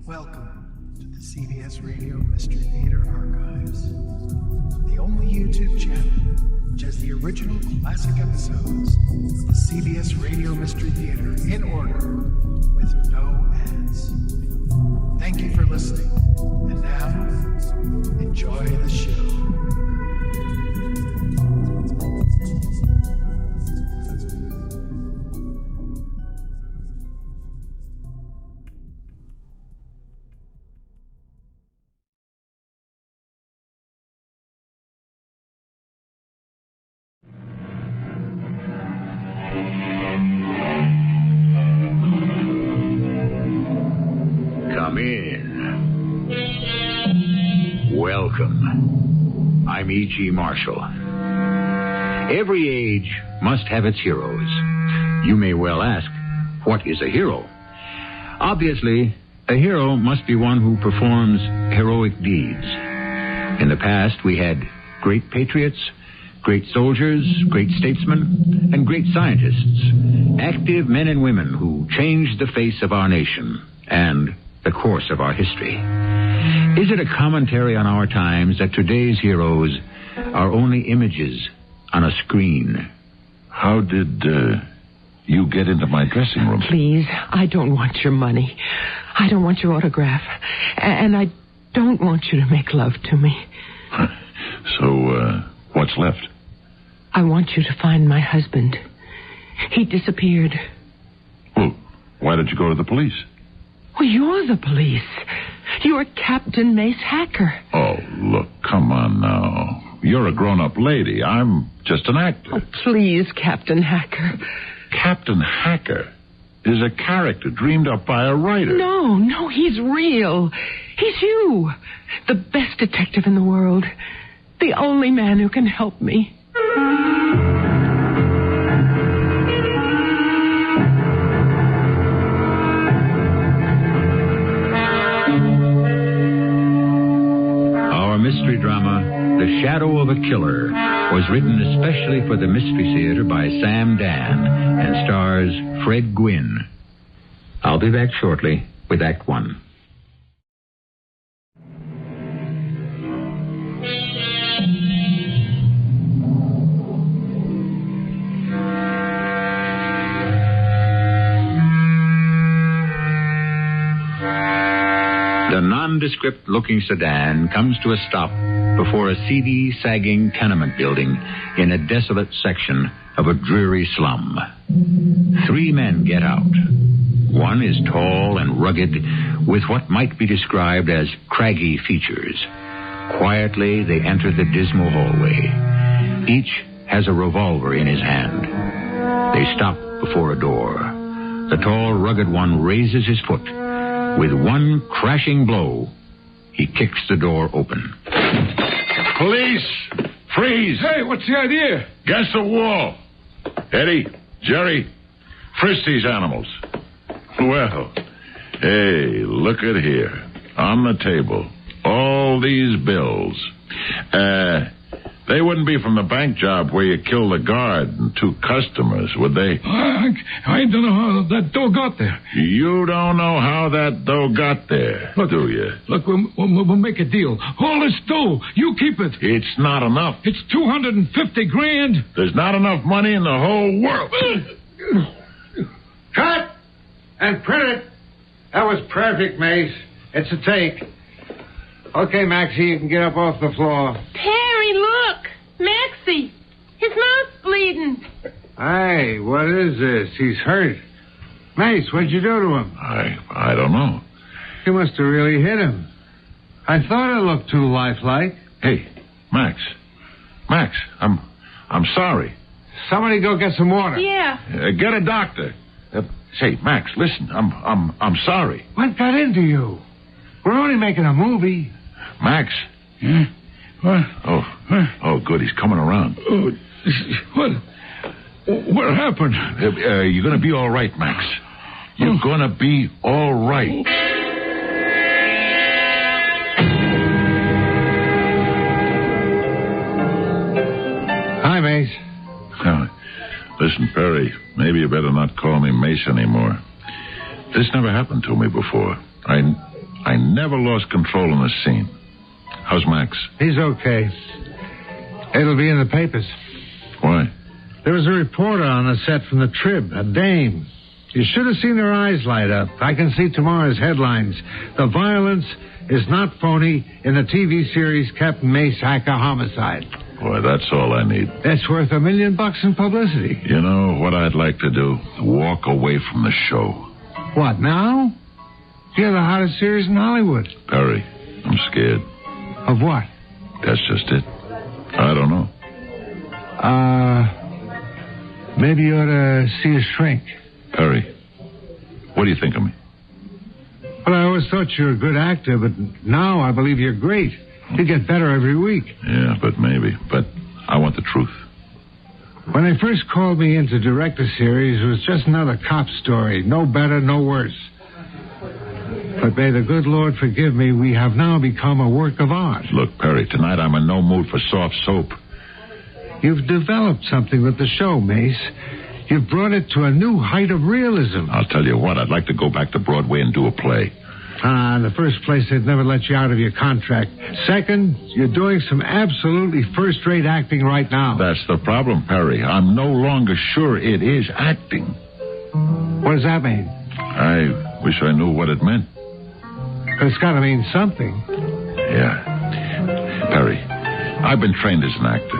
Welcome to the CBS Radio Mystery Theater Archives, the only YouTube channel which has the original classic episodes of the CBS Radio Mystery Theater in order with no ads. Thank you for listening, and now, enjoy the show. Come in. Welcome. I'm E.G. Marshall. Every age must have its heroes. You may well ask, what is a hero? Obviously, a hero must be one who performs heroic deeds. In the past, we had great patriots, great soldiers, great statesmen, and great scientists. Active men and women who changed the face of our nation and the course of our history. Is it a commentary on our times that today's heroes are only images on a screen? How did you get into my dressing room? Please, I don't want your money. I don't want your autograph. And I don't want you to make love to me. So, what's left? I want you to find my husband. He disappeared. Well, why did you go to the police? Well, you're the police. You're Captain Mace Hacker. Oh, look, come on now. You're a grown-up lady. I'm just an actor. Oh, please, Captain Hacker. Captain Hacker is a character dreamed up by a writer. No, he's real. He's you. The best detective in the world. The only man who can help me. Mystery drama, The Shadow of a Killer, was written especially for the Mystery Theater by Dann and stars Fred Gwynne. I'll be back shortly with Act One. The nondescript-looking sedan comes to a stop before a seedy, sagging tenement building in a desolate section of a dreary slum. 3 men get out. One is tall and rugged, with what might be described as craggy features. Quietly, they enter the dismal hallway. Each has a revolver in his hand. They stop before a door. The tall, rugged one raises his foot. With one crashing blow, he kicks the door open. Police! Freeze! Hey, what's the idea? Against the wall. Eddie, Jerry, frisk these animals. Well, hey, look at here. On the table, all these bills. They wouldn't be from the bank job where you killed the guard and 2 customers, would they? I don't know how that dough got there. You don't know how that dough got there, Look, do you? Look, we'll make a deal. All this dough, you keep it. It's not enough. It's $250,000. There's not enough money in the whole world. Cut! And print it. That was perfect, Mace. It's a take. Okay, Maxie, you can get up off the floor. Perry, look! Maxie! His mouth's bleeding. Hey, what is this? He's hurt. Mace, what'd you do to him? I don't know. You must have really hit him. I thought it looked too lifelike. Hey, Max, I'm sorry. Somebody go get some water. Yeah. Get a doctor. Say, Max, listen, I'm sorry. What got into you? We're only making a movie. Max. Yeah? What? Oh, good, he's coming around. Oh, what happened? You're going to be all right, Max. You're going to be all right. Hi, Mace. Listen, Perry, maybe you better not call me Mace anymore. This never happened to me before. I never lost control in the scene. How's Max? He's okay. It'll be in the papers. Why? There was a reporter on the set from the Trib, a dame. You should have seen her eyes light up. I can see tomorrow's headlines. The violence is not phony in the TV series Captain Mace Hacker Homicide. Boy, that's all I need. That's worth $1 million in publicity. You know what I'd like to do? Walk away from the show. What, now? You're the hottest series in Hollywood. Perry, I'm scared. Of what? That's just it. I don't know. Maybe you ought to see a shrink. Perry, what do you think of me? Well, I always thought you were a good actor, but now I believe you're great. You get better every week. Yeah, but maybe. But I want the truth. When they first called me in to direct the series, it was just another cop story. No better, no worse. But may the good Lord forgive me, we have now become a work of art. Look, Perry, tonight I'm in no mood for soft soap. You've developed something with the show, Mace. You've brought it to a new height of realism. I'll tell you what, I'd like to go back to Broadway and do a play. In the first place, they'd never let you out of your contract. Second, you're doing some absolutely first-rate acting right now. That's the problem, Perry. I'm no longer sure it is acting. What does that mean? I wish I knew what it meant. It's got to mean something. Yeah. Perry, I've been trained as an actor.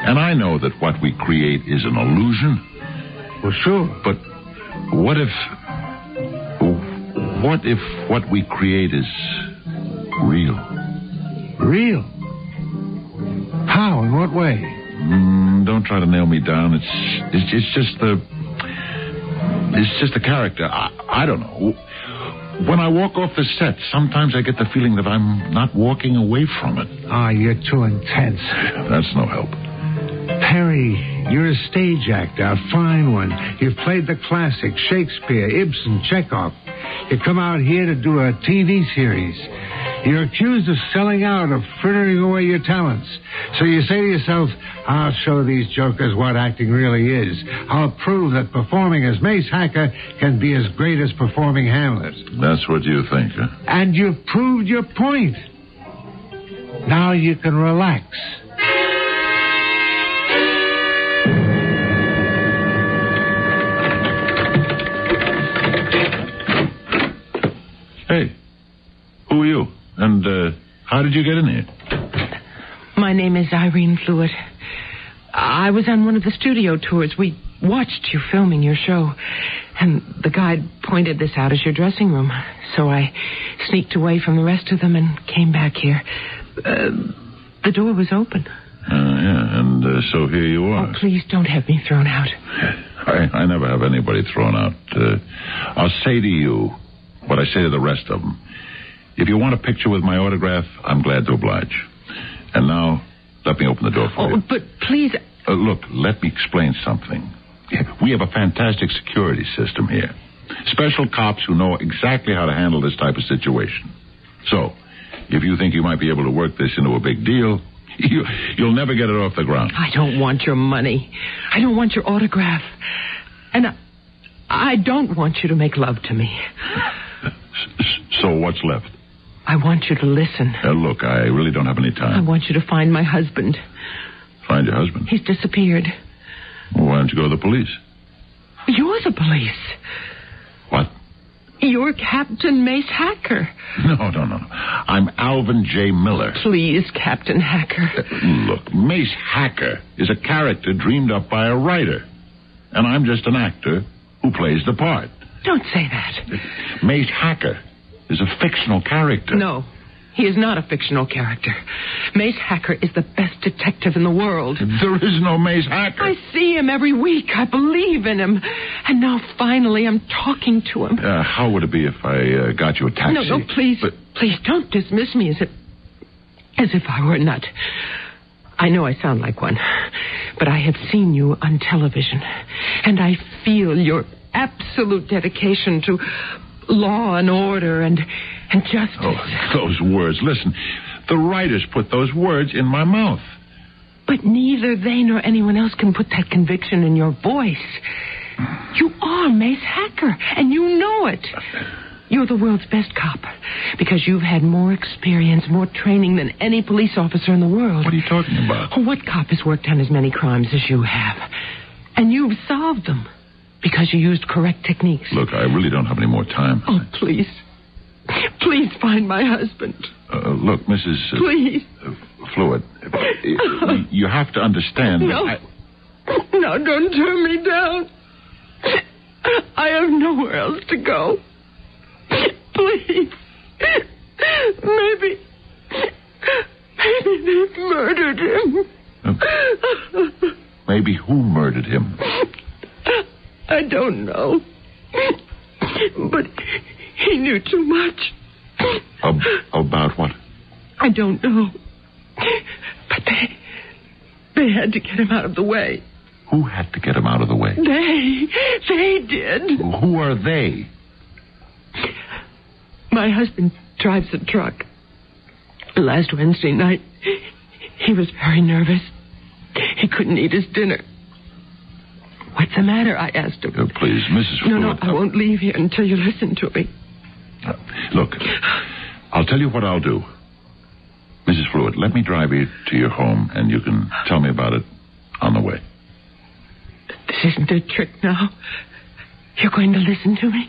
And I know that what we create is an illusion. Well, sure. But what if what we create is real? Real? How? In what way? Don't try to nail me down. It's just the character. I don't know. When I walk off the set, sometimes I get the feeling that I'm not walking away from it. You're too intense. That's no help. Perry, you're a stage actor, a fine one. You've played the classics, Shakespeare, Ibsen, Chekhov. You come out here to do a TV series. You're accused of selling out, of frittering away your talents. So you say to yourself, I'll show these jokers what acting really is. I'll prove that performing as Mace Hacker can be as great as performing Hamlet. That's what you think, huh? And you've proved your point. Now you can relax. Hey, who are you? And how did you get in here? My name is Irene Fluid. I was on one of the studio tours. We watched you filming your show, and the guide pointed this out as your dressing room. So I sneaked away from the rest of them and came back here. The door was open. Yeah, and so here you are. Oh, please don't have me thrown out. I never have anybody thrown out. I'll say to you what I say to the rest of them. If you want a picture with my autograph, I'm glad to oblige. And now, let me open the door for you. But please... Look, let me explain something. We have a fantastic security system here. Special cops who know exactly how to handle this type of situation. So, if you think you might be able to work this into a big deal, you'll never get it off the ground. I don't want your money. I don't want your autograph. And I don't want you to make love to me. So what's left? I want you to listen. Look, I really don't have any time. I want you to find my husband. Find your husband? He's disappeared. Well, why don't you go to the police? You're the police. What? You're Captain Mace Hacker. No. I'm Alvin J. Miller. Please, Captain Hacker. Look, Mace Hacker is a character dreamed up by a writer. And I'm just an actor who plays the part. Don't say that. Mace Hacker is a fictional character. No, he is not a fictional character. Mace Hacker is the best detective in the world. There is no Mace Hacker. I see him every week. I believe in him. And now finally I'm talking to him. How would it be if I got you a taxi? No, please. Please don't dismiss me as if I were a nut. I know I sound like one, but I have seen you on television, and I feel your absolute dedication to law and order and justice. Oh, those words. Listen, the writers put those words in my mouth. But neither they nor anyone else can put that conviction in your voice. You are Mace Hacker, and you know it. You're the world's best cop because you've had more experience, more training than any police officer in the world. What are you talking about? Oh, what cop has worked on as many crimes as you have? And you've solved them because you used correct techniques. Look, I really don't have any more time. Oh, please. Please find my husband. Look, Mrs. Please. Fluid, you have to understand No. that No, don't turn me down. I have nowhere else to go. Please. Maybe they murdered him. Maybe who murdered him? I don't know. But he knew too much. About what? I don't know. But they had to get him out of the way. Who had to get him out of the way? They did. Who are they? My husband drives a truck. Last Wednesday night, he was very nervous. He couldn't eat his dinner. What's the matter? I asked him. Please, Mrs. Fluid. No, I won't leave here until you listen to me. Look, I'll tell you what I'll do. Mrs. Fluid, let me drive you to your home, and you can tell me about it on the way. This isn't a trick now. You're going to listen to me?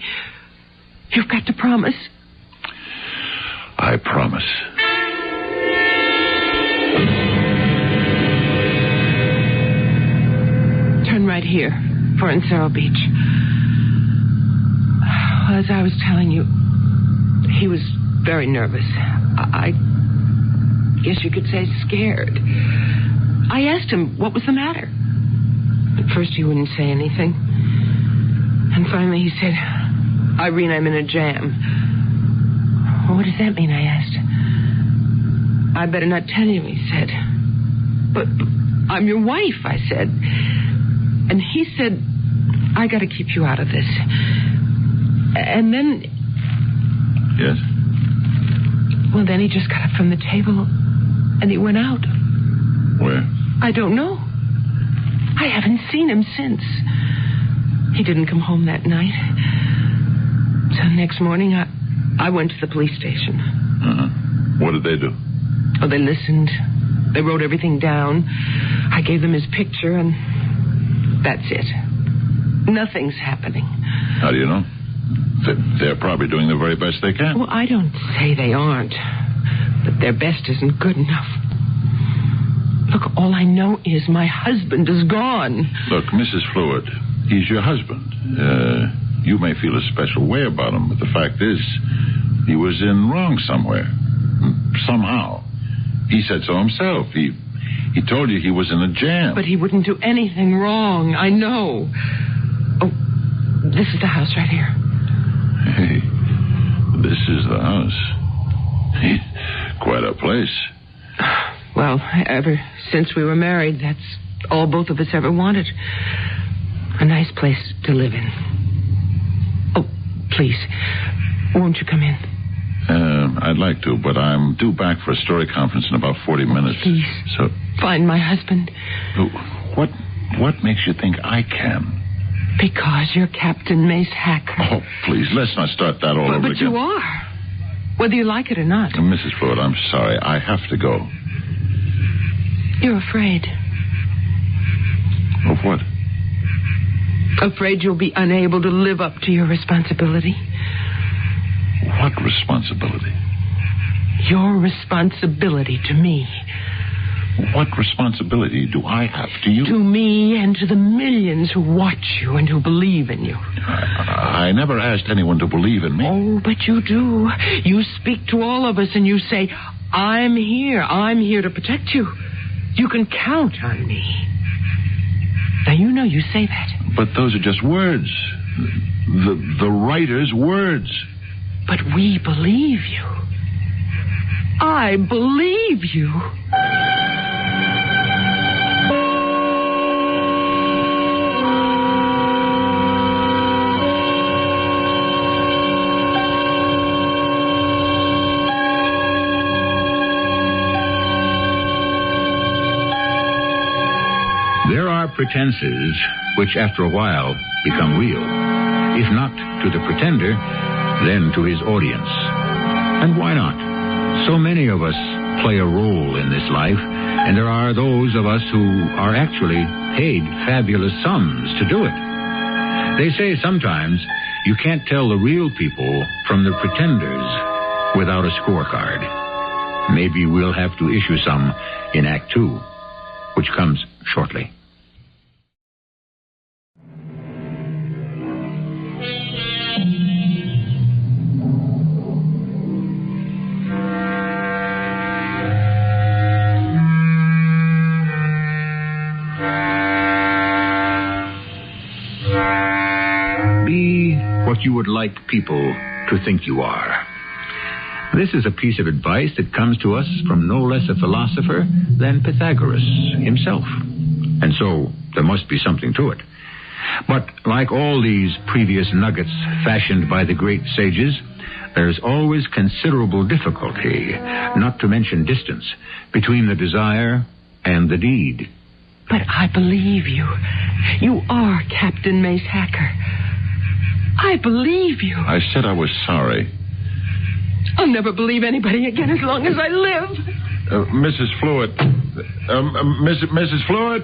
You've got to promise. I promise. Turn right here for Encero Beach. As I was telling you, he was very nervous. I guess you could say scared. I asked him what was the matter. At first he wouldn't say anything. And finally he said, Irene, I'm in a jam. Well, what does that mean, I asked. I better not tell you, he said. But I'm your wife, I said. And he said, I got to keep you out of this. And then... Yes? Well, then he just got up from the table and he went out. Where? I don't know. I haven't seen him since. He didn't come home that night. So next morning, I went to the police station. Uh-huh. What did they do? Oh, they listened. They wrote everything down. I gave them his picture, and that's it. Nothing's happening. How do you know? They're probably doing the very best they can. Well, I don't say they aren't. But their best isn't good enough. Look, all I know is my husband is gone. Look, Mrs. Fluid, he's your husband. You may feel a special way about him, but the fact is, he was in wrong somewhere. Somehow. He said so himself. He told you he was in a jam. But he wouldn't do anything wrong. I know. Oh, this is the house right here. Hey, this is the house. Quite a place. Well, ever since we were married, that's all both of us ever wanted. A nice place to live in. Oh, please, won't you come in? I'd like to, but I'm due back for a story conference in about 40 minutes. Please, So, find my husband. what makes you think I can? Because you're Captain Mace Hacker. Oh, please, let's not start that all over But again. you are. Whether you like it or not. Mrs. Fluid, I'm sorry. I have to go. You're afraid. Of what? Afraid you'll be unable to live up to your responsibility. What responsibility? Your responsibility to me. What responsibility do I have to you? To me and to the millions who watch you and who believe in you. I never asked anyone to believe in me. Oh, but you do. You speak to all of us and you say, I'm here. I'm here to protect you. You can count on me. Now, you know you say that. But those are just words. The writer's words. But we believe you. I believe you. There are pretenses which, after a while, become real. If if not to the pretender, then to his audience. And why not? So many of us play a role in this life, and there are those of us who are actually paid fabulous sums to do it. They say sometimes you can't tell the real people from the pretenders without a scorecard. Maybe we'll have to issue some in Act 2, which comes shortly. Be what you would like people to think you are. This is a piece of advice that comes to us from no less a philosopher than Pythagoras himself. And so there must be something to it. But like all these previous nuggets fashioned by the great sages, there's always considerable difficulty, not to mention distance, between the desire and the deed. But I believe you. You are Captain Mace Hacker. I believe you. I said I was sorry. I'll never believe anybody again as long as I live. Mrs. Fluid. Mrs. Fluid?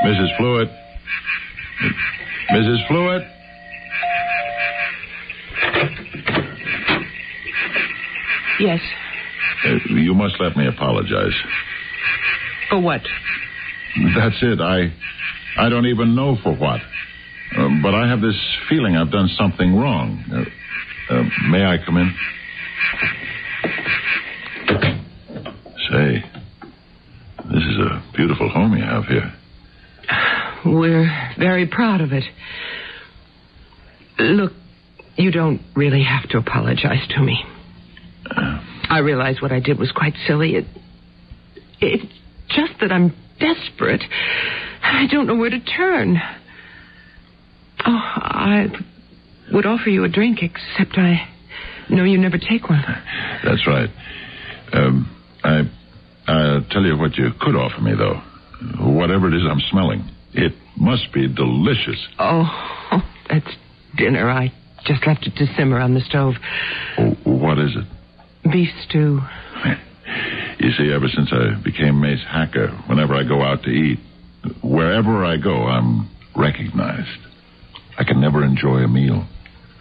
Mrs. Fluid? Mrs. Fluid? Yes. You must let me apologize. For what? That's it. I don't even know for what. But I have this feeling I've done something wrong. May I come in? Say, this is a beautiful home you have here. We're very proud of it. Look, you don't really have to apologize to me. I realize what I did was quite silly. It's just that I'm desperate. I don't know where to turn. Oh, I would offer you a drink, except I know you never take one. That's right. I'll tell you what you could offer me, though. Whatever it is I'm smelling. It must be delicious. Oh, that's dinner. I just left it to simmer on the stove. Oh, what is it? Beef stew. You see, ever since I became Mace Hacker, whenever I go out to eat, wherever I go, I'm recognized. I can never enjoy a meal.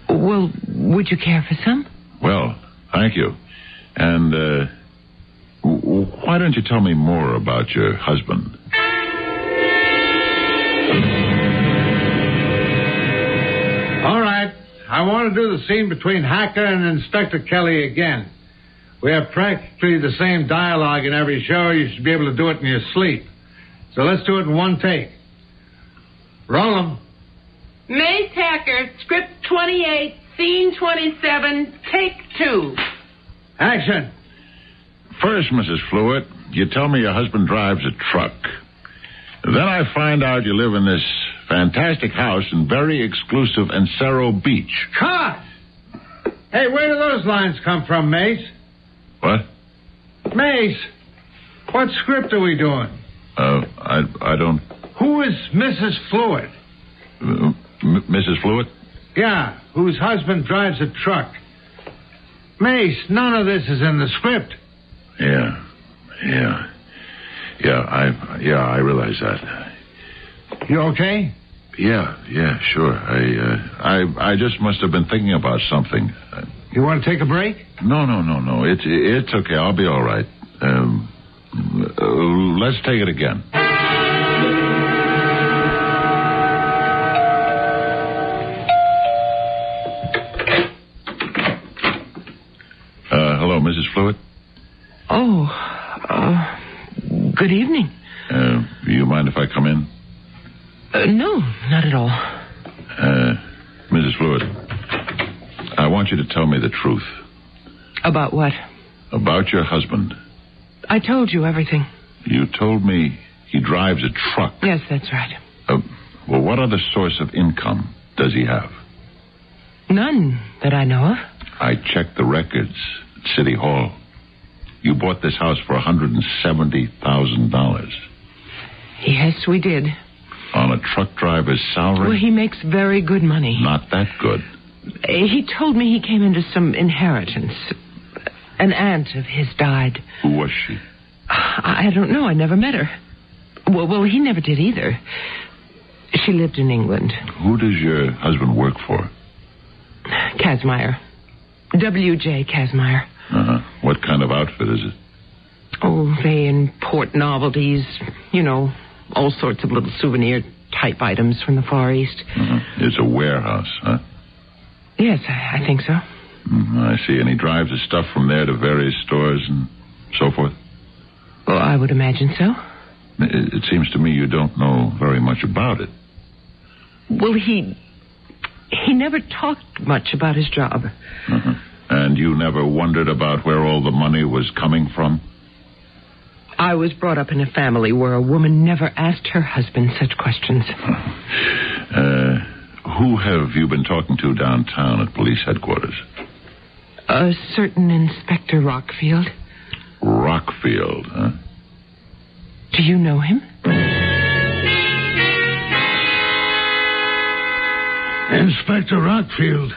Well, would you care for some? Well, thank you. And why don't you tell me more about your husband? All right. I want to do the scene between Hacker and Inspector Kelly again. We have practically the same dialogue in every show. You should be able to do it in your sleep. So let's do it in one take. Roll 'em. Mace Hacker, script 28, scene 27, take 2. Action. First, Mrs. Fluid, you tell me your husband drives a truck. Then I find out you live in this fantastic house in very exclusive Encero Beach. Cut! Hey, where do those lines come from, Mace? What? Mace, what script are we doing? I don't... Who is Mrs. Fluid? Mrs. Fluid? Yeah, whose husband drives a truck. Mace, none of this is in the script. Yeah, I realize that. You okay? Yeah, sure. I just must have been thinking about something. You want to take a break? No. It's okay. I'll be all right. Let's take it again. Hello, Mrs. Fluid? Oh, good evening. Do you mind if I come in? No, not at all. Mrs. Fluid, I want you to tell me the truth. About what? About your husband. I told you everything. You told me he drives a truck. Yes, that's right. Well, what other source of income does he have? None that I know of. I checked the records at City Hall. You bought this house for $170,000. Yes, we did. On a truck driver's salary? Well, he makes very good money. Not that good. He told me he came into some inheritance. An aunt of his died. Who was she? I don't know. I never met her. Well, he never did either. She lived in England. Who does your husband work for? Kazmaier. W.J. Kazmaier. What kind of outfit is it? Oh, they import novelties. You know, all sorts of little souvenir-type items from the Far East. It's a warehouse, huh? Yes, I think so. I see. And he drives the stuff from there to various stores and so forth? Well, I would imagine so. It seems to me you don't know very much about it. Well, he never talked much about his job. And you never wondered about where all the money was coming from? I was brought up in a family where a woman never asked her husband such questions. Who have you been talking to downtown at police headquarters? A certain Inspector Rockfield. Rockfield, huh? Do you know him? Inspector Rockfield.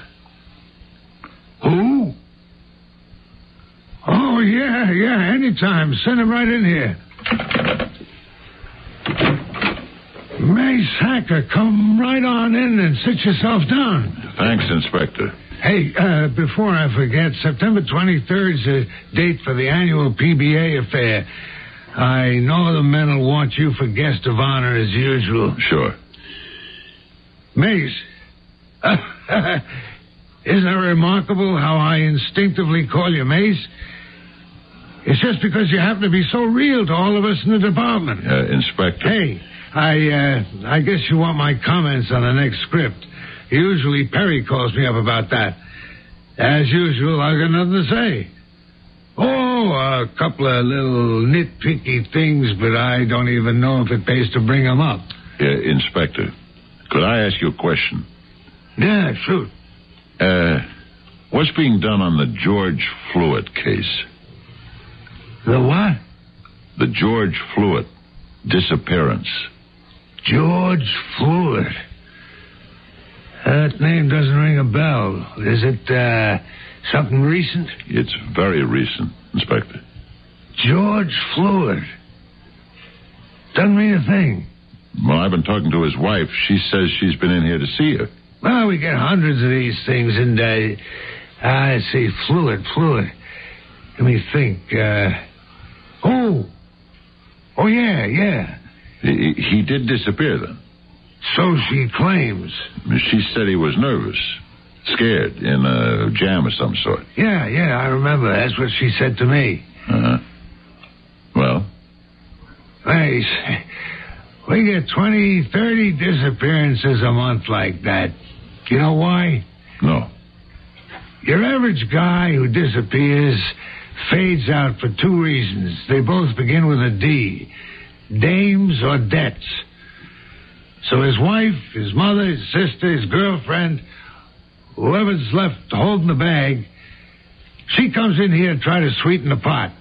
Who? Oh, yeah, anytime. Send him right in here. Mace Hacker, come right on in and sit yourself down. Thanks, Inspector. Hey, before I forget, September 23rd is the date for the annual PBA affair. I know the men will want you for guest of honor as usual. Sure. Mace, isn't it remarkable how I instinctively call you Mace? It's just because you happen to be so real to all of us in the department. Inspector. Hey, I guess you want my comments on the next script. Usually Perry calls me up about that. As usual, I've got nothing to say. Oh, a couple of little nitpicky things, but I don't even know if it pays to bring them up. Inspector, could I ask you a question? Yeah, shoot. What's being done on the George Fluitt case? The what? The George Fluitt disappearance. George Fluitt. That name doesn't ring a bell. Is it, something recent? It's very recent, Inspector. George Fluitt. Doesn't mean a thing. Well, I've been talking to his wife. She says she's been in here to see you. Well, we get hundreds of these things, and I see Fluitt. Let me think. Oh, yeah. He did disappear then? So she claims. She said he was nervous, scared, in a jam of some sort. Yeah, I remember. That's what she said to me. Well? Hey, we get 20, 30 disappearances a month like that. You know why? No. Your average guy who disappears fades out for two reasons. They both begin with a D. Dames or debts. So his wife, his mother, his sister, his girlfriend, whoever's left holding the bag, she comes in here and try to sweeten the pot.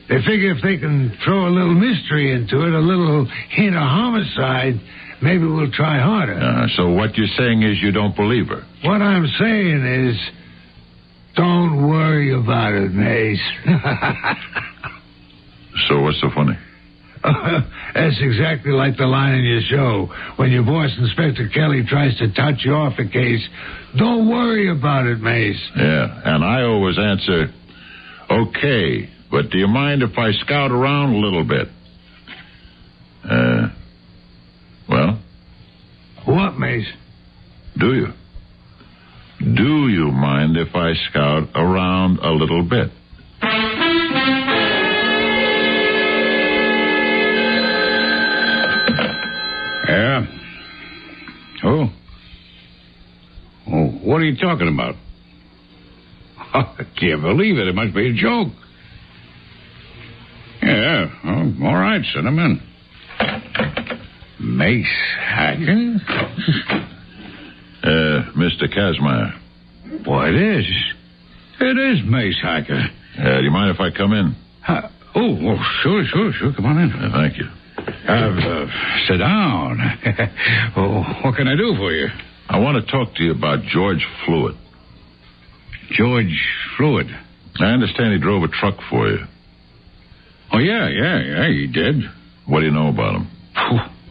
They figure if they can throw a little mystery into it, a little hint of homicide, maybe we'll try harder. So what you're saying is you don't believe her? What I'm saying is, don't worry about it, Mace. So what's so funny? That's exactly like the line in your show. When your boss, Inspector Kelly, tries to touch you off a case, don't worry about it, Mace. Yeah, and I always answer, okay, but do you mind if I scout around a little bit? Well? What, Mace? Do you? Do you mind if I scout around a little bit? Yeah? Oh, what are you talking about? I can't believe it. It must be a joke. Yeah, all right, send him in. Mace Hacker? Mr. Kazmaier. What is? It is Mace Hacker. Do you mind if I come in? Sure. Come on in. Thank you. Sit down. What can I do for you? I want to talk to you about George Fluid. George Fluid? I understand he drove a truck for you. Oh, yeah, he did. What do you know about him?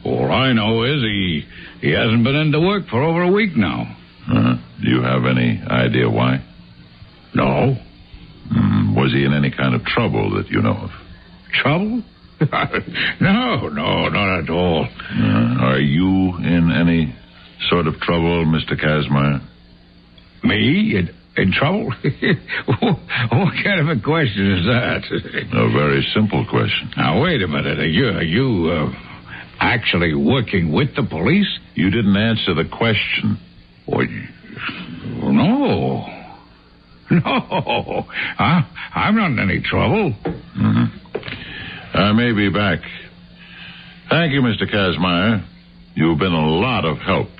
All I know is he hasn't been into work for over a week now. Do you have any idea why? No. Was he in any kind of trouble that you know of? Trouble? No, not at all. Are you in any sort of trouble, Mr. Kazmaier? Me? In trouble? What kind of a question is that? A very simple question. Now, wait a minute. Are you actually working with the police? You didn't answer the question. No. I'm not in any trouble. I may be back. Thank you, Mr. Kazmaier. You've been a lot of help.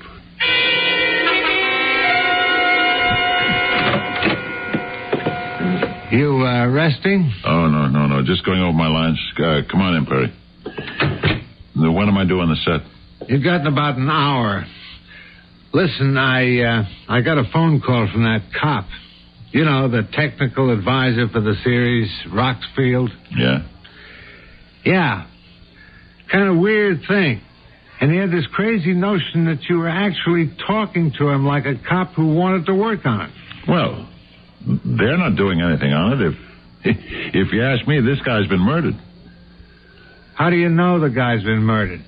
You resting? Oh, no. Just going over my lines. Come on in, Perry. When am I doing the set? You've got about an hour. Listen, I got a phone call from that cop. You know, the technical advisor for the series, Roxfield. Yeah? Yeah. Kind of weird thing. And he had this crazy notion that you were actually talking to him like a cop who wanted to work on it. Well, they're not doing anything on it. If you ask me, this guy's been murdered. How do you know the guy's been murdered?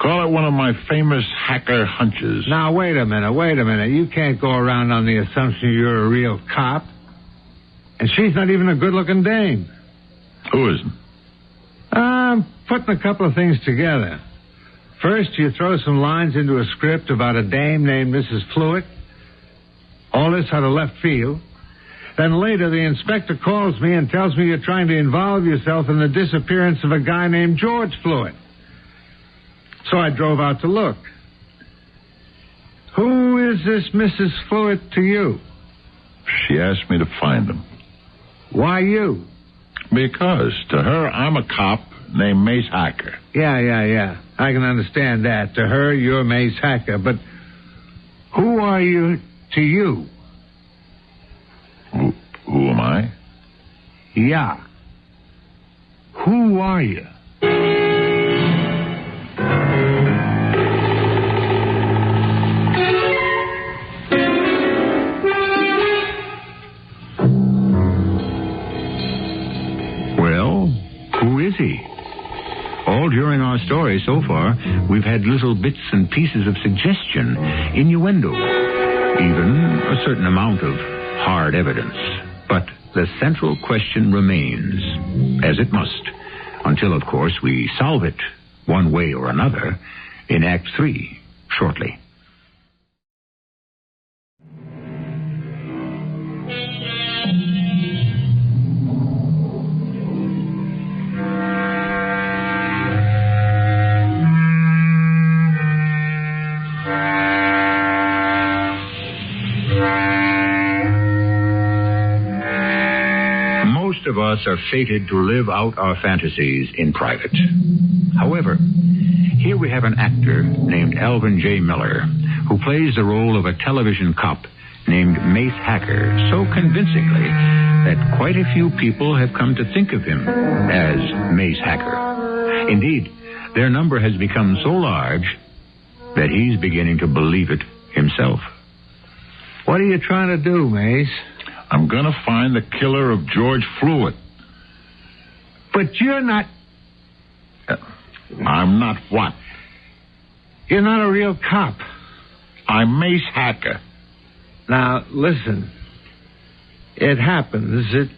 Call it one of my famous hacker hunches. Now, wait a minute. You can't go around on the assumption you're a real cop. And she's not even a good-looking dame. Who isn't? I'm putting a couple of things together. First, you throw some lines into a script about a dame named Mrs. Fluid. All this out of left field. Then later, the inspector calls me and tells me you're trying to involve yourself in the disappearance of a guy named George Fluid. So I drove out to look. Who is this Mrs. Fluid to you? She asked me to find him. Why you? Because to her, I'm a cop named Mace Hacker. Yeah. I can understand that. To her, you're Mace Hacker. But who are you to you? Who am I? Yeah. Who are you? Who is he? All during our story so far, we've had little bits and pieces of suggestion, innuendo, even a certain amount of hard evidence. But the central question remains, as it must, until, of course, we solve it one way or another in Act 3 shortly. Most of us are fated to live out our fantasies in private. However, here we have an actor named Alvin J. Miller who plays the role of a television cop named Mace Hacker so convincingly that quite a few people have come to think of him as Mace Hacker. Indeed, their number has become so large that he's beginning to believe it himself. What are you trying to do, Mace? I'm going to find the killer of George Fluid. But you're not... I'm not what? You're not a real cop. I'm Mace Hacker. Now, listen. It happens. It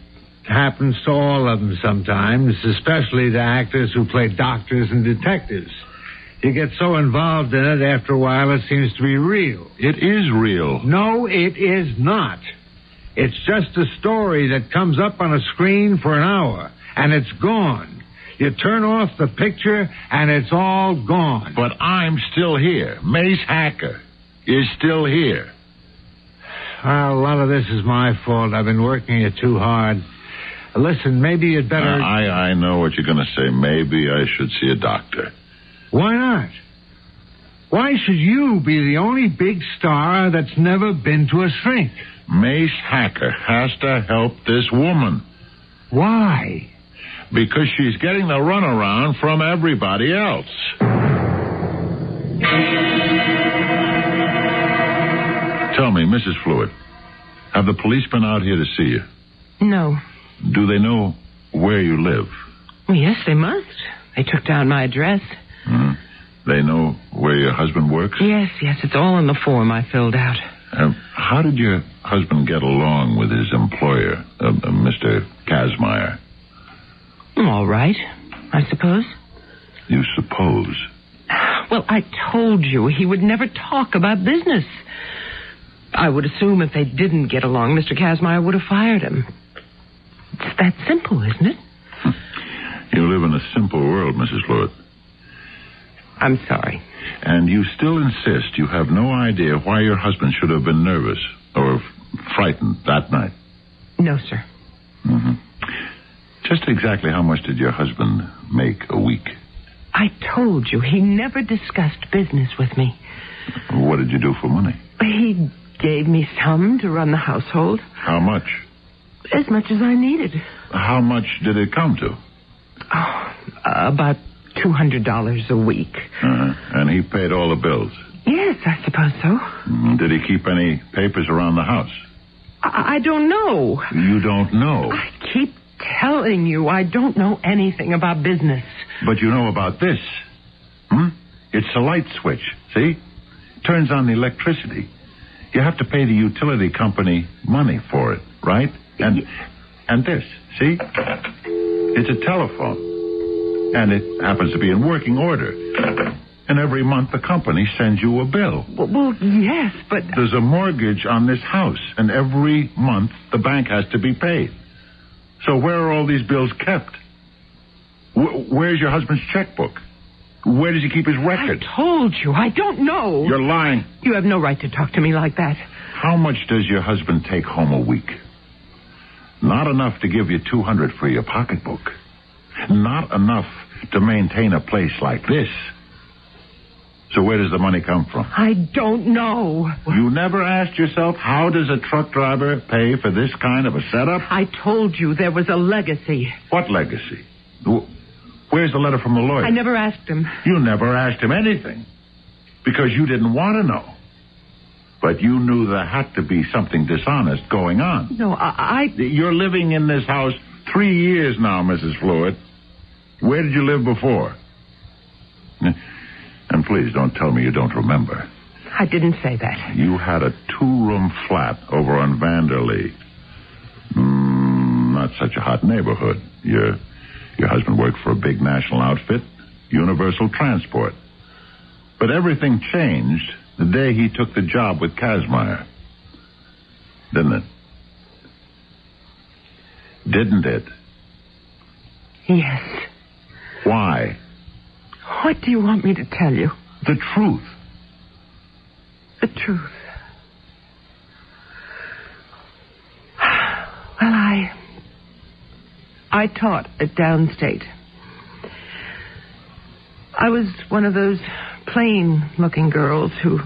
happens to all of them sometimes, especially the actors who play doctors and detectives. You get so involved in it, after a while, it seems to be real. It is real. No, it is not. It's just a story that comes up on a screen for an hour, and it's gone. You turn off the picture, and it's all gone. But I'm still here. Mace Hacker is still here. Well, a lot of this is my fault. I've been working it too hard. Listen, maybe you'd better... I know what you're going to say. Maybe I should see a doctor. Why not? Why should you be the only big star that's never been to a shrink? Mace Hacker has to help this woman. Why? Because she's getting the runaround from everybody else. Tell me, Mrs. Fluid, have the police been out here to see you? No. Do they know where you live? Well, yes, they must. They took down my address. They know where your husband works? Yes, it's all in the form I filled out. How did your husband get along with his employer, Mr. Kazmaier? All right, I suppose. You suppose? Well, I told you he would never talk about business. I would assume if they didn't get along, Mr. Kazmaier would have fired him. It's that simple, isn't it? You live in a simple world, Mrs. Fluid. I'm sorry. And you still insist you have no idea why your husband should have been nervous or frightened that night? No, sir. Just exactly how much did your husband make a week? I told you he never discussed business with me. What did you do for money? He gave me some to run the household. How much? As much as I needed. How much did it come to? About $200 a week. And he paid all the bills? Yes, I suppose so. Did he keep any papers around the house? I don't know. You don't know? I keep telling you I don't know anything about business. But you know about this. It's a light switch, see? Turns on the electricity. You have to pay the utility company money for it, right? And this, see? It's a telephone. And it happens to be in working order. And every month the company sends you a bill. Well, yes, but... There's a mortgage on this house, and every month the bank has to be paid. So where are all these bills kept? Where's your husband's checkbook? Where does he keep his records? I told you, I don't know. You're lying. You have no right to talk to me like that. How much does your husband take home a week? Not enough to give you $200 for your pocketbook. Not enough to maintain a place like this. So where does the money come from? I don't know. You never asked yourself, how does a truck driver pay for this kind of a setup? I told you there was a legacy. What legacy? Where's the letter from the lawyer? I never asked him. You never asked him anything. Because you didn't want to know. But you knew there had to be something dishonest going on. No, You're living in this house 3 years now, Mrs. Fluid. Where did you live before? And please don't tell me you don't remember. I didn't say that. You had a 2-room flat over on Vanderlee. Not such a hot neighborhood. Your husband worked for a big national outfit, Universal Transport. But everything changed the day he took the job with Kazmaier. Didn't it? Didn't it? Yes. Why? What do you want me to tell you? The truth. The truth. Well, I taught at Downstate. I was one of those plain-looking girls who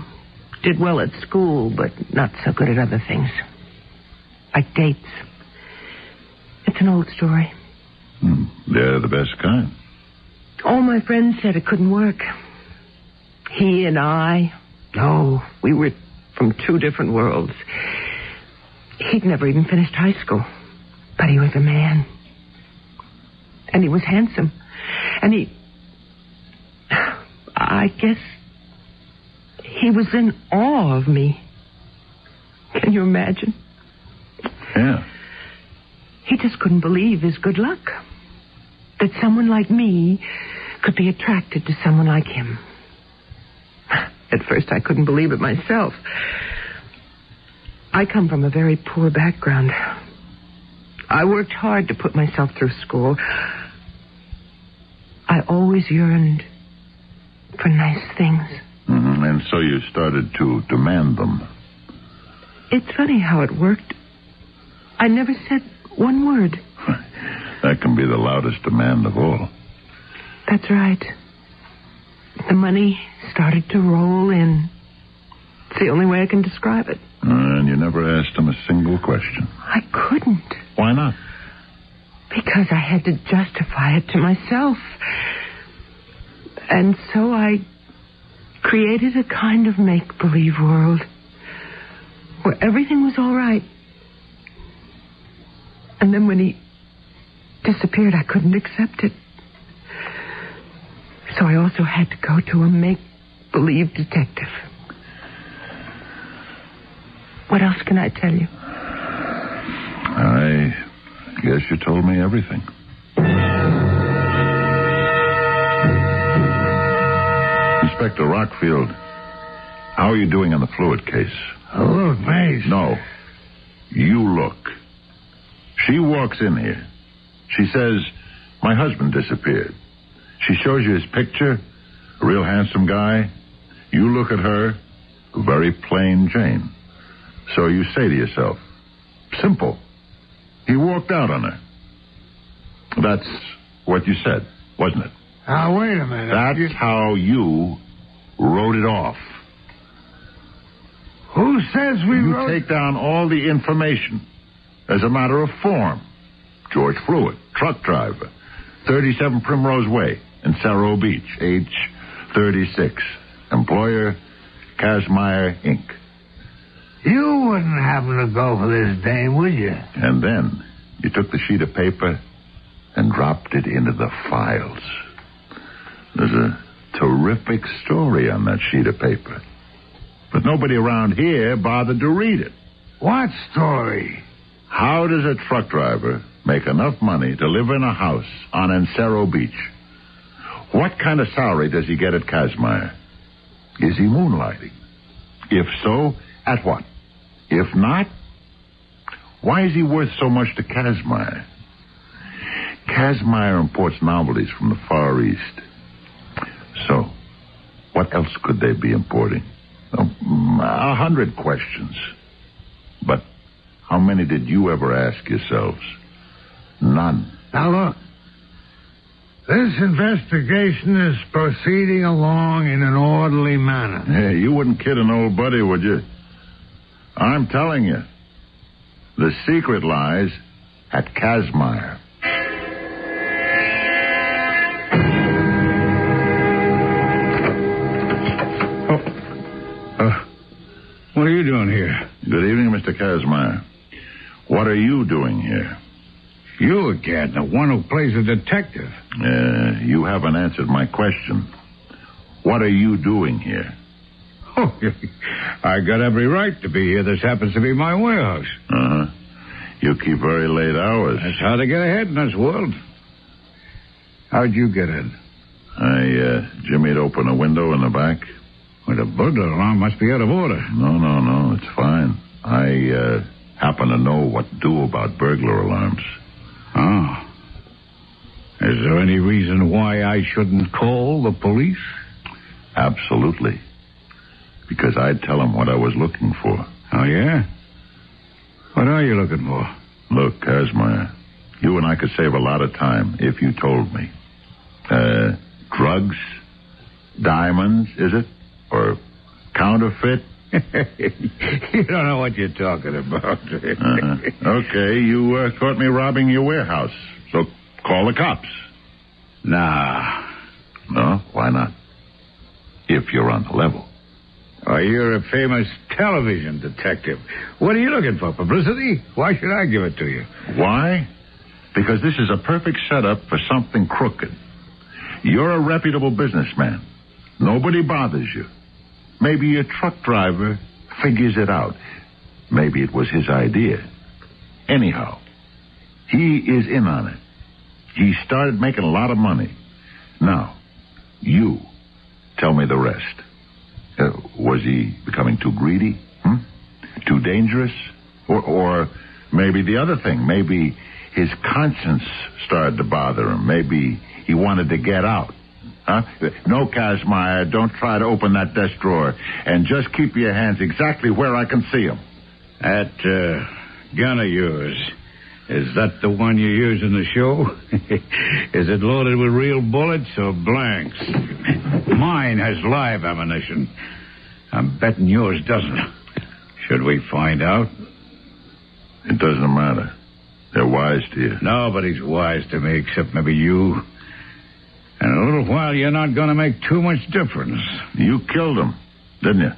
did well at school, but not so good at other things. Like dates. It's an old story. They're the best kind. All my friends said it couldn't work. He and I, we were from 2 different worlds. He'd never even finished high school. But he was a man. And he was handsome. And I guess he was in awe of me. Can you imagine? Yeah. He just couldn't believe his good luck. That someone like me could be attracted to someone like him. At first, I couldn't believe it myself. I come from a very poor background. I worked hard to put myself through school. I always yearned for nice things. And so you started to demand them. It's funny how it worked. I never said one word. That can be the loudest demand of all. That's right. The money started to roll in. It's the only way I can describe it. And you never asked him a single question. I couldn't. Why not? Because I had to justify it to myself. And so I created a kind of make-believe world where everything was all right. And then when he disappeared, I couldn't accept it. So I also had to go to a make-believe detective. What else can I tell you? I guess you told me everything. Inspector Rockfield, how are you doing on the fluid case? Oh, look, Mace. No. You look. She walks in here. She says, my husband disappeared. She shows you his picture, a real handsome guy. You look at her, a very plain Jane. So you say to yourself, simple. He walked out on her. That's what you said, wasn't it? Now, wait a minute. That's how you wrote it off. Who says we You wrote... take down all the information as a matter of form. George Fluid, truck driver, 37 Primrose Way in Cerro Beach, age 36. Employer, Kazmaier, Inc. You wouldn't happen to go for this dame, would you? And then you took the sheet of paper and dropped it into the files. There's a terrific story on that sheet of paper. But nobody around here bothered to read it. What story? How does a truck driver make enough money to live in a house on Encero Beach? What kind of salary does he get at Kazmaier? Is he moonlighting? If so, at what? If not, why is he worth so much to Kazmaier? Kazmaier imports novelties from the Far East. So, what else could they be importing? 100 questions. But how many did you ever ask yourselves? None. Now, look. This investigation is proceeding along in an orderly manner. Hey, you wouldn't kid an old buddy, would you? I'm telling you. The secret lies at Kazmaier. What are you doing here? Good evening, Mr. Kazmaier. What are you doing here? You again, the one who plays a detective. You haven't answered my question. What are you doing here? Oh, I got every right to be here. This happens to be my warehouse. Uh-huh. You keep very late hours. That's how to get ahead in this world. How'd you get in? I jimmied open a window in the back. Well, the burglar alarm must be out of order. No, it's fine. I happen to know what to do about burglar alarms. Oh. Is there any reason why I shouldn't call the police? Absolutely. Because I'd tell them what I was looking for. Oh, yeah? What are you looking for? Look, Kazmaier, you and I could save a lot of time if you told me. Drugs? Diamonds, is it? Or counterfeit? You don't know what you're talking about. Okay, you caught me robbing your warehouse. So call the cops. Nah. No? Why not? If you're on the level. Oh, you're a famous television detective. What are you looking for? Publicity? Why should I give it to you? Why? Because this is a perfect setup for something crooked. You're a reputable businessman. Nobody bothers you. Maybe your truck driver figures it out. Maybe it was his idea. Anyhow, he is in on it. He started making a lot of money. Now, you tell me the rest. Was he becoming too greedy? Too dangerous? Or maybe the other thing. Maybe his conscience started to bother him. Maybe he wanted to get out. Huh? No, Kazmaier, don't try to open that desk drawer. And just keep your hands exactly where I can see them. That gun of yours, is that the one you use in the show? Is it loaded with real bullets or blanks? Mine has live ammunition. I'm betting yours doesn't. Should we find out? It doesn't matter. They're wise to you. Nobody's wise to me except maybe you. In a little while, you're not going to make too much difference. You killed him, didn't you?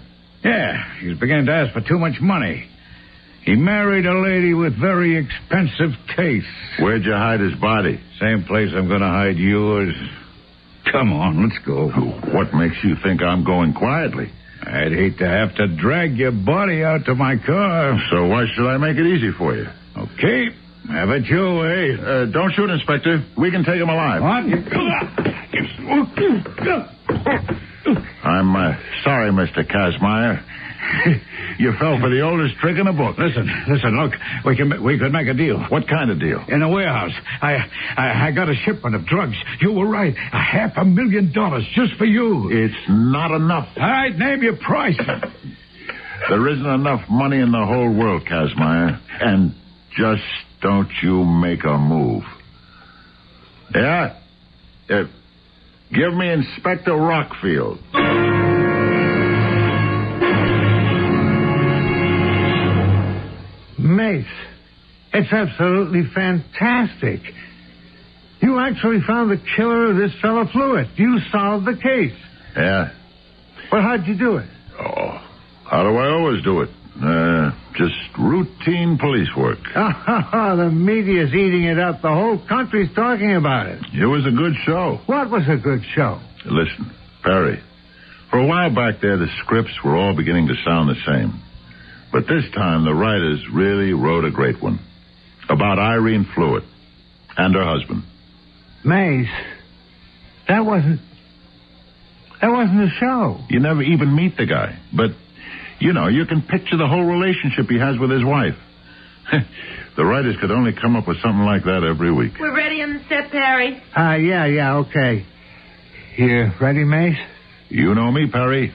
Yeah, he was beginning to ask for too much money. He married a lady with very expensive tastes. Where'd you hide his body? Same place I'm going to hide yours. Come on, let's go. What makes you think I'm going quietly? I'd hate to have to drag your body out to my car. So why should I make it easy for you? Okay, have it your way. Don't shoot, Inspector. We can take him alive. What? I'm sorry, Mr. Kazmaier. You fell for the oldest trick in the book. Listen, look, we could make a deal. What kind of deal? In a warehouse. I got a shipment of drugs. You were right. $500,000 just for you. It's not enough. All right, name your price. There isn't enough money in the whole world, Kazmaier. And just don't you make a move. Yeah? Give me Inspector Rockfield. Mace, it's absolutely fantastic. You actually found the killer of this fellow Fluid. You solved the case. Yeah. Well, how'd you do it? Oh, how do I always do it? Just routine police work. The media's eating it up. The whole country's talking about it. It was a good show. What was a good show? Listen, Perry, for a while back there, the scripts were all beginning to sound the same. But this time, the writers really wrote a great one. About Irene Fluid and her husband. Mace, that wasn't a show. You never even meet the guy. But, you know, you can picture the whole relationship he has with his wife. The writers could only come up with something like that every week. We're ready on the set, Perry. Yeah, okay. You ready, Mace? You know me, Perry.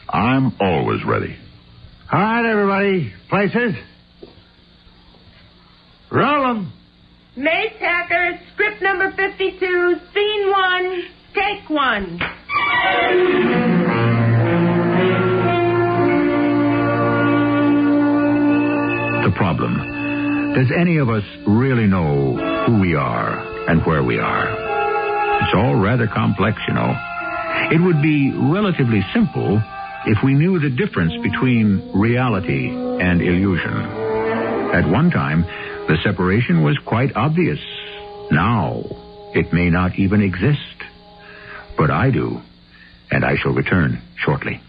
I'm always ready. All right, everybody. Places. Roll 'em. Mace Hacker, script number 52, scene 1, take 1. The problem. Does any of us really know who we are and where we are? It's all rather complex, you know. It would be relatively simple if we knew the difference between reality and illusion. At one time, the separation was quite obvious. Now, it may not even exist. But I do, and I shall return shortly.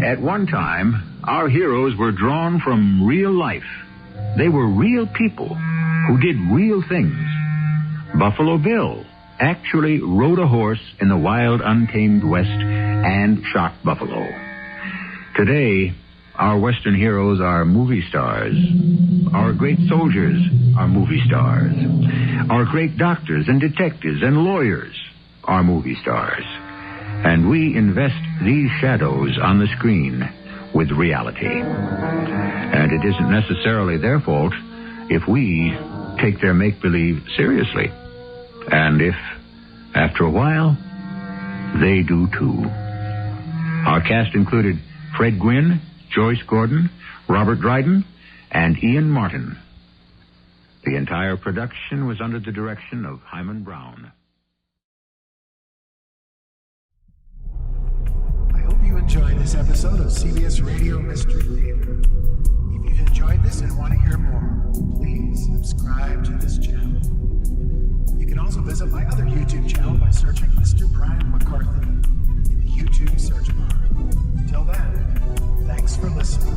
At one time, our heroes were drawn from real life. They were real people who did real things. Buffalo Bill actually rode a horse in the wild, untamed West and shot buffalo. Today, our Western heroes are movie stars. Our great soldiers are movie stars. Our great doctors and detectives and lawyers are movie stars. And we invest these shadows on the screen with reality. And it isn't necessarily their fault if we take their make-believe seriously. And if, after a while, they do too. Our cast included Fred Gwynne, Joyce Gordon, Robert Dryden, and Ian Martin. The entire production was under the direction of Hyman Brown. I hope you enjoyed this episode of CBS Radio Mystery Theater. If you've enjoyed this and want to hear more, please subscribe to this channel. You can also visit my other YouTube channel by searching Mr. Brian McCarthy in the YouTube search bar. Till then, thanks for listening.